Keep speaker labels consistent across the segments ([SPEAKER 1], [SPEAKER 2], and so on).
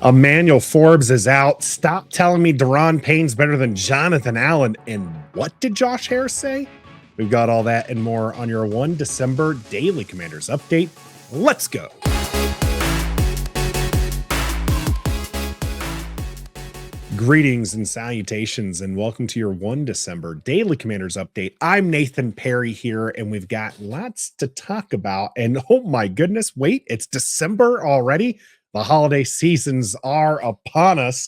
[SPEAKER 1] Emmanuel Forbes is out. Stop telling me Daron Payne's better than Jonathan Allen. And what did Josh Harris say? We've got all that and more on your 1 December Daily Commanders update. Let's go. Greetings and salutations, and welcome to your 1 December Daily Commanders update. I'm Nathan Perry here, and we've got lots to talk about. And oh my goodness, wait, it's December already. The holiday seasons are upon us,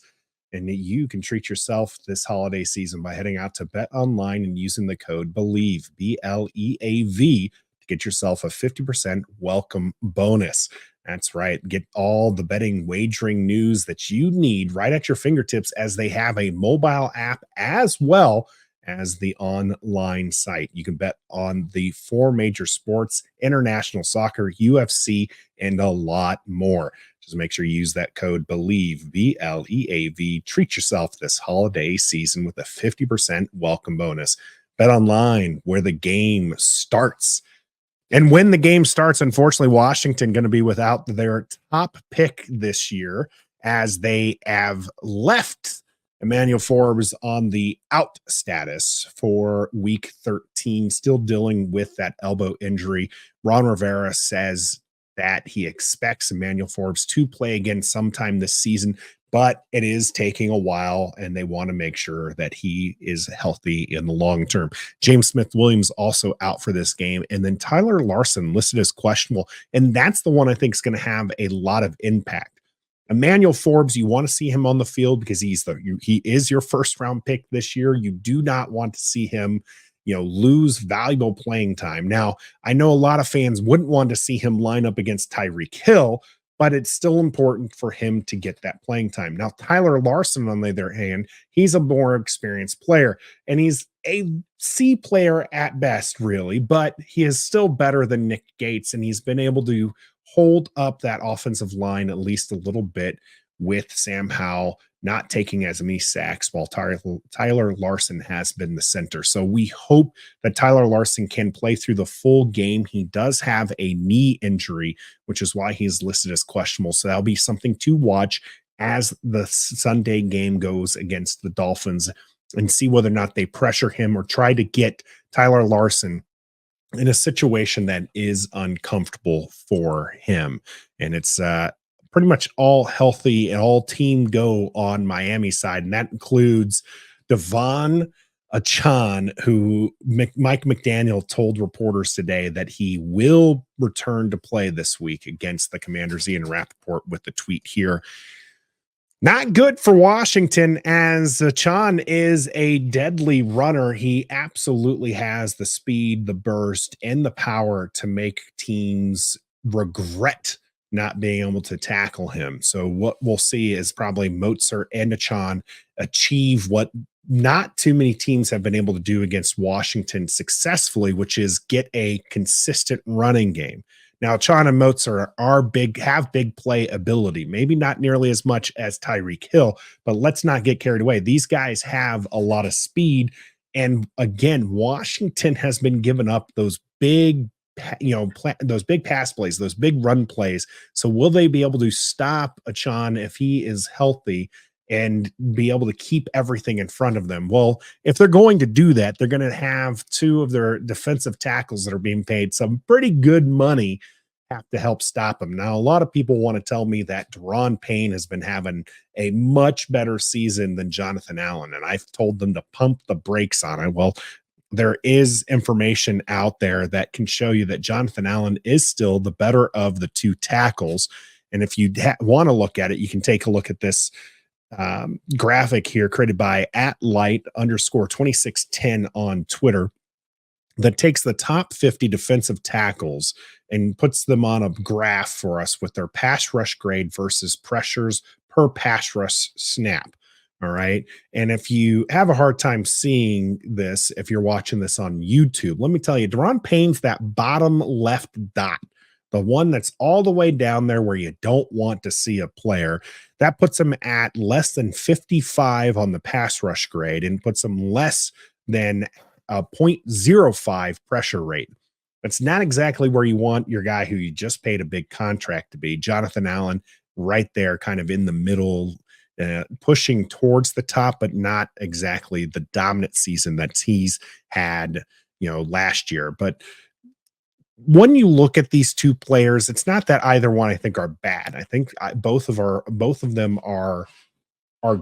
[SPEAKER 1] and you can treat yourself this holiday season by heading out to Bet Online and using the code BELIEVE, BLEAV, to get yourself a 50% welcome bonus. That's right. Get all the betting wagering news that you need right at your fingertips, as they have a mobile app as well as the online site. You can bet on the 4 major sports: international soccer, UFC, and a lot more. Just make sure you use that code BELIEVE, BLEAV. Treat yourself this holiday season with a 50% welcome bonus. Bet online, where the game starts. And when the game starts, unfortunately, Washington going to be without their top pick this year, as they have left Emmanuel Forbes on the out status for week 13, still dealing with that elbow injury. Ron Rivera says that he expects Emmanuel Forbes to play again sometime this season, but it is taking a while, and they want to make sure that he is healthy in the long term. James Smith-Williams also out for this game, and then Tyler Larson listed as questionable, and that's the one I think is going to have a lot of impact. Emmanuel Forbes, you want to see him on the field because he is your first round pick this year. You do not want to see him lose valuable playing time. Now, I know a lot of fans wouldn't want to see him line up against Tyreek Hill, but it's still important for him to get that playing time. Now, Tyler Larson, on the other hand, he's a more experienced player, and he's a C player at best, really, but he is still better than Nick Gates, and he's been able to hold up that offensive line at least a little bit with Sam Howell not taking as many sacks, while Tyler Larson has been the center. So we hope that Tyler Larson can play through the full game. He does have a knee injury, which is why he's listed as questionable. So that'll be something to watch as the Sunday game goes against the Dolphins, and see whether or not they pressure him or try to get Tyler Larson in a situation that is uncomfortable for him. And it's pretty much all healthy and all team go on Miami side. And that includes Devon Allen, who Mike McDaniel told reporters today that he will return to play this week against the Commanders. Ian Rappaport with the tweet here. Not good for Washington, as Chan is a deadly runner. He absolutely has the speed, the burst, and the power to make teams regret not being able to tackle him. So what we'll see is probably Mozart and Chan achieve what not too many teams have been able to do against Washington successfully, which is get a consistent running game. Now, Chan and Mozart have big play ability, maybe not nearly as much as Tyreek Hill, but let's not get carried away. These guys have a lot of speed. And again, Washington has been giving up those big, those big pass plays, those big run plays. So will they be able to stop Chan if he is healthy and be able to keep everything in front of them? Well, if they're going to do that, they're going to have 2 of their defensive tackles that are being paid some pretty good money have to help stop him. Now, a lot of people want to tell me that Daron Payne has been having a much better season than Jonathan Allen, and I've told them to pump the brakes on it. Well, there is information out there that can show you that Jonathan Allen is still the better of the 2 tackles. And if you want to look at it, you can take a look at this graphic here created by @light_2610 on Twitter that takes the top 50 defensive tackles and puts them on a graph for us with their pass rush grade versus pressures per pass rush snap. All right. And if you have a hard time seeing this, if you're watching this on YouTube, let me tell you, Daron Payne's that bottom left dot, the one that's all the way down there where you don't want to see a player. That puts him at less than 55 on the pass rush grade and puts him less than a 0.05 pressure rate. That's not exactly where you want your guy who you just paid a big contract to be. Jonathan Allen right there, kind of in the middle, pushing towards the top, but not exactly the dominant season that he's had, last year. But when you look at these two players, it's not that either one I think are bad. I think both of them are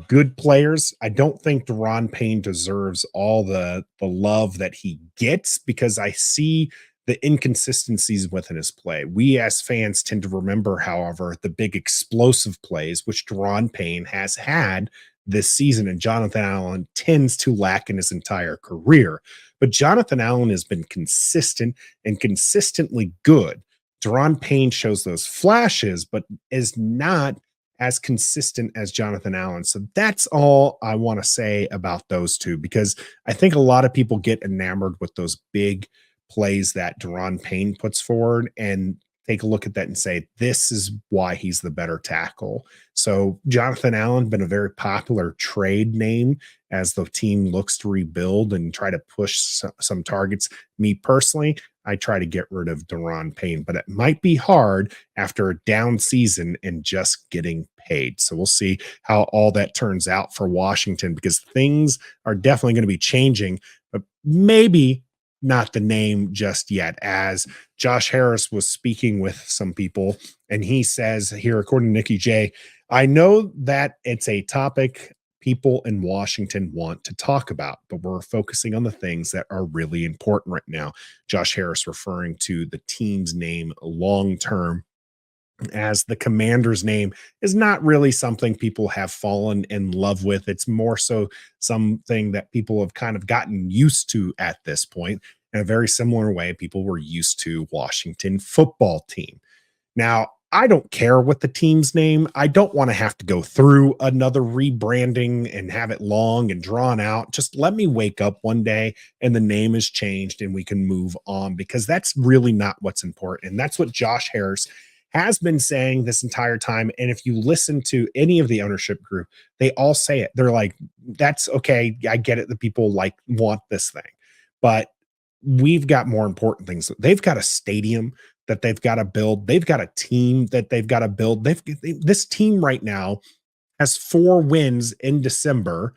[SPEAKER 1] good players. I don't think Daron Payne deserves all the love that he gets because I see the inconsistencies within his play. We as fans tend to remember, however, the big explosive plays which Daron Payne has had this season, and Jonathan Allen tends to lack in his entire career. But Jonathan Allen has been consistent and consistently good. Daron Payne shows those flashes, but is not as consistent as Jonathan Allen. So that's all I want to say about those two, because I think a lot of people get enamored with those big plays that Daron Payne puts forward and take a look at that and say, this is why he's the better tackle. So Jonathan Allen been a very popular trade name as the team looks to rebuild and try to push some targets. Me personally, I try to get rid of Daron Payne, but it might be hard after a down season and just getting paid. So we'll see how all that turns out for Washington, because things are definitely going to be changing, but maybe not the name just yet. As Josh Harris was speaking with some people, and he says here, according to Nikki J, I know that it's a topic people in Washington want to talk about, but we're focusing on the things that are really important right now. Josh Harris referring to the team's name long term, as the Commander's name is not really something people have fallen in love with. It's more so something that people have kind of gotten used to at this point. In a very similar way, people were used to Washington football team. Now, I don't care what the team's name. I don't want to have to go through another rebranding and have it long and drawn out. Just let me wake up one day and the name is changed and we can move on, because that's really not what's important. And that's what Josh Harris has been saying this entire time. And if you listen to any of the ownership group, they all say it. They're like, that's okay. I get it. The people want this thing, but we've got more important things. They've got a stadium that they've got to build. They've got a team that they've got to build. This team right now has 4 wins in December,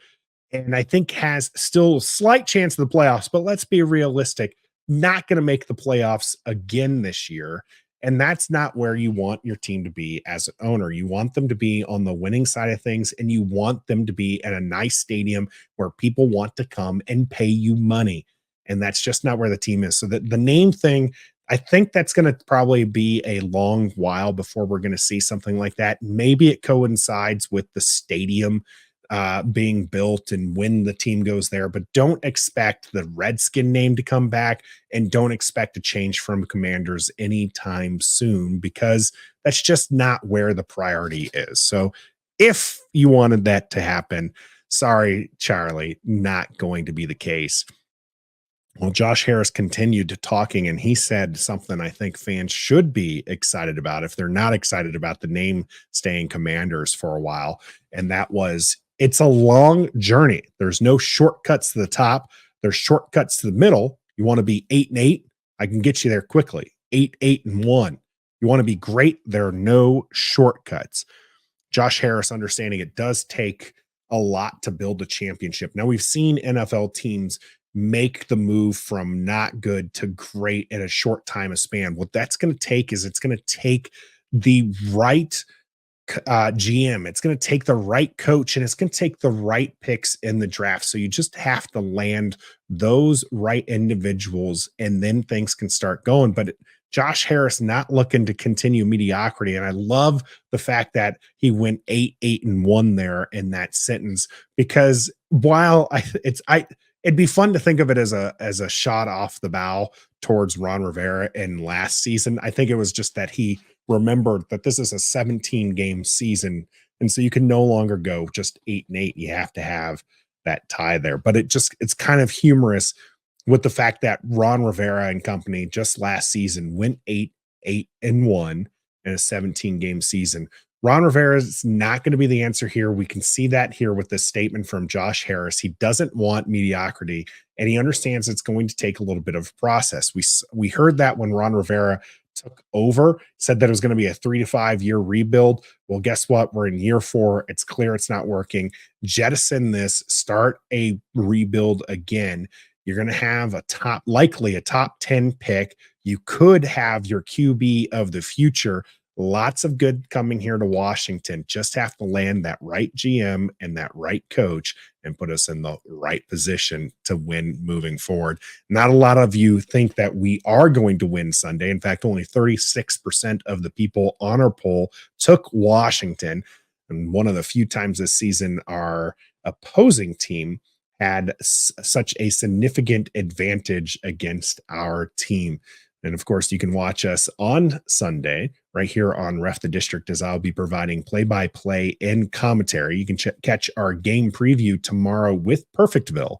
[SPEAKER 1] and I think has still a slight chance of the playoffs, but let's be realistic, not going to make the playoffs again this year. And that's not where you want your team to be as an owner. You want them to be on the winning side of things, and you want them to be at a nice stadium where people want to come and pay you money. And that's just not where the team is. So the name thing, I think that's going to probably be a long while before we're going to see something like that. Maybe it coincides with the stadium being built and when the team goes there, but don't expect the Redskin name to come back, and don't expect a change from Commanders anytime soon, because that's just not where the priority is. So if you wanted that to happen, sorry, Charlie, not going to be the case. Well, Josh Harris continued talking, and he said something I think fans should be excited about if they're not excited about the name staying Commanders for a while. And that was, it's a long journey. There's no shortcuts to the top. There's shortcuts to the middle. You want to be 8-8? I can get you there quickly. 8-8-1. You want to be great? There are no shortcuts. Josh Harris understanding it does take a lot to build a championship. Now, we've seen NFL teams make the move from not good to great in a short time of span. What that's going to take is, it's going to take the right GM. It's going to take the right coach, and it's going to take the right picks in the draft. So you just have to land those right individuals, and then things can start going. But Josh Harris not looking to continue mediocrity. And I love the fact that he went 8-8-1 there in that sentence, because while it'd be fun to think of it as a shot off the bow towards Ron Rivera in last season. I think it was just that he remembered that this is a 17-game season, and so you can no longer go just 8-8. You have to have that tie there. But it's kind of humorous with the fact that Ron Rivera and company just last season went 8-8-1 in a 17-game season. Ron Rivera is not going to be the answer here. We can see that here with this statement from Josh Harris. He doesn't want mediocrity, and he understands it's going to take a little bit of process. We heard that when Ron Rivera took over, said that it was going to be a 3 to 5 year rebuild. Well, guess what? We're in year 4. It's clear it's not working. Jettison this, start a rebuild again. You're going to have likely a top 10 pick. You could have your QB of the future. Lots of good coming here to Washington. Just have to land that right GM and that right coach and put us in the right position to win moving forward. Not a lot of you think that we are going to win Sunday. In fact, only 36% of the people on our poll took Washington. And one of the few times this season our opposing team had such a significant advantage against our team. And of course, you can watch us on Sunday right here on Ref the District, as I'll be providing play-by-play and commentary. You can catch our game preview tomorrow with Perfectville,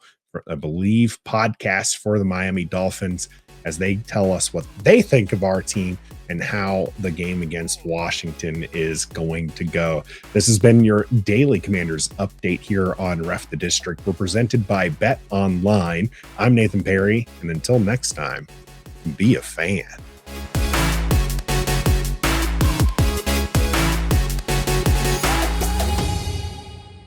[SPEAKER 1] I believe, podcast for the Miami Dolphins, as they tell us what they think of our team and how the game against Washington is going to go. This has been your daily Commanders update here on Ref the District. We're presented by Bet Online. I'm Nathan Perry, and until next time, be a fan.